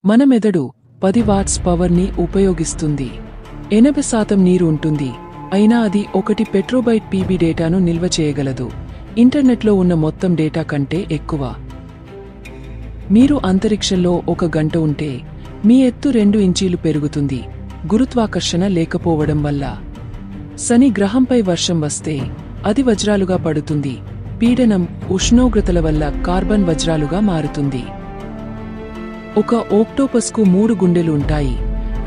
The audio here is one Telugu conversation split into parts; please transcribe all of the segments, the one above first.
మన మెదడు 10 వాట్స్ పవర్ని ఉపయోగిస్తుంది. 80% నీరు ఉంటుంది. అయినా అది 1 పెట్రోబైట్ పీబీ డేటాను నిల్వ చేయగలదు. ఇంటర్నెట్లో ఉన్న మొత్తం డేటా కంటే ఎక్కువ. మీరు అంతరిక్షంలో 1 గంట ఉంటే మీ ఎత్తు 2 ఇంచీలు పెరుగుతుంది, గురుత్వాకర్షణ లేకపోవడం వల్ల. శని గ్రహంపై వర్షం వస్తే అది వజ్రాలుగా పడుతుంది. పీడనం, ఉష్ణోగ్రతల వల్ల కార్బన్ వజ్రాలుగా మారుతుంది. ఒక ఓక్టోపస్కు 3 గుండెలు ఉంటాయి.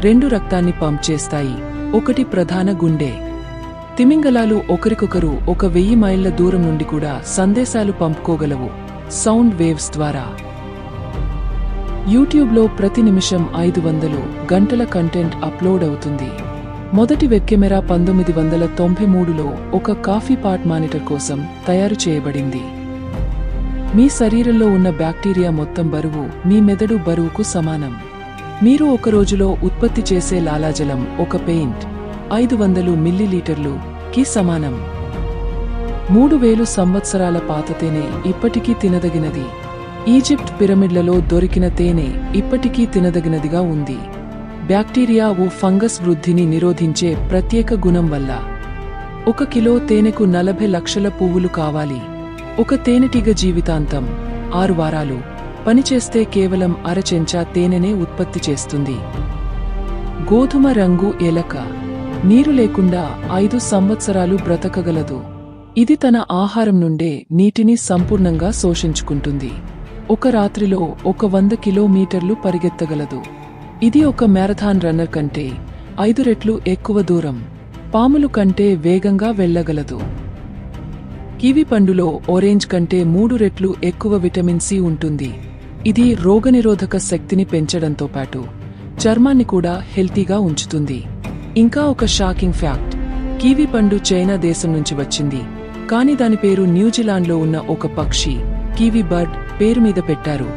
2 రక్తాన్ని పంప్ చేస్తాయి, 1 ప్రధాన గుండె. తిమింగలాలు ఒకరికొకరు 1000 మైళ్ల దూరం నుండి కూడా సందేశాలు పంపుకోగలవు, సౌండ్ వేవ్స్ ద్వారా. యూట్యూబ్లో ప్రతి నిమిషం 500 గంటల కంటెంట్ అప్లోడ్ అవుతుంది. మొదటి వెబ్ కెమెరా 1993లో ఒక కాఫీ పాట్ మానిటర్ కోసం తయారు చేయబడింది. మీ శరీరంలో ఉన్న బ్యాక్టీరియా మొత్తం బరువు మీ మెదడు బరువుకు సమానం. మీరు ఒక రోజులో ఉత్పత్తి చేసే లాలాజలం ఒక పెయింట్ 500 మిల్లీలీటర్లు కి సమానం. 3000 సంవత్సరాల పాత తేనె ఇప్పటికీ తినదగినది. ఈజిప్ట్ పిరమిడ్లలో దొరికిన తేనె ఇప్పటికీ తినదగినదిగా ఉంది. బ్యాక్టీరియా ఫంగస్ వృద్ధిని నిరోధించే ప్రత్యేక గుణం వల్ల. 1 కిలో తేనెకు 40 లక్షల పువ్వులు కావాలి. ఒక తేనెటీగ జీవితాంతం 6 వారాలు పనిచేస్తే కేవలం అర చెంచా తేనెనే ఉత్పత్తి చేస్తుంది. గోధుమ రంగు ఎలక నీరు లేకుండా 5 సంవత్సరాలు బ్రతకగలదు. ఇది తన ఆహారం నుండే నీటిని సంపూర్ణంగా శోషించుకుంటుంది. ఒక రాత్రిలో 100 కిలోమీటర్లు పరిగెత్తగలదు. ఇది ఒక మ్యారథాన్ రన్నర్ కంటే 5 రెట్లు ఎక్కువ దూరం. పాములు కంటే వేగంగా వెళ్లగలదు. కివి పండులో ఆరెంజ్ కంటే 3 రెట్లు ఎక్కువ విటమిన్ సి ఉంటుంది. ఇది రోగనిరోధక శక్తిని పెంచడంతో పాటు చర్మాన్ని కూడా హెల్తీగా ఉంచుతుంది. ఇంకా ఒక షాకింగ్ ఫ్యాక్ట్, కివి పండు చైనా దేశం నుంచి వచ్చింది, కానీ దాని పేరు న్యూజిలాండ్లో ఉన్న ఒక పక్షి కివి బర్డ్ పేరు మీద పెట్టారు.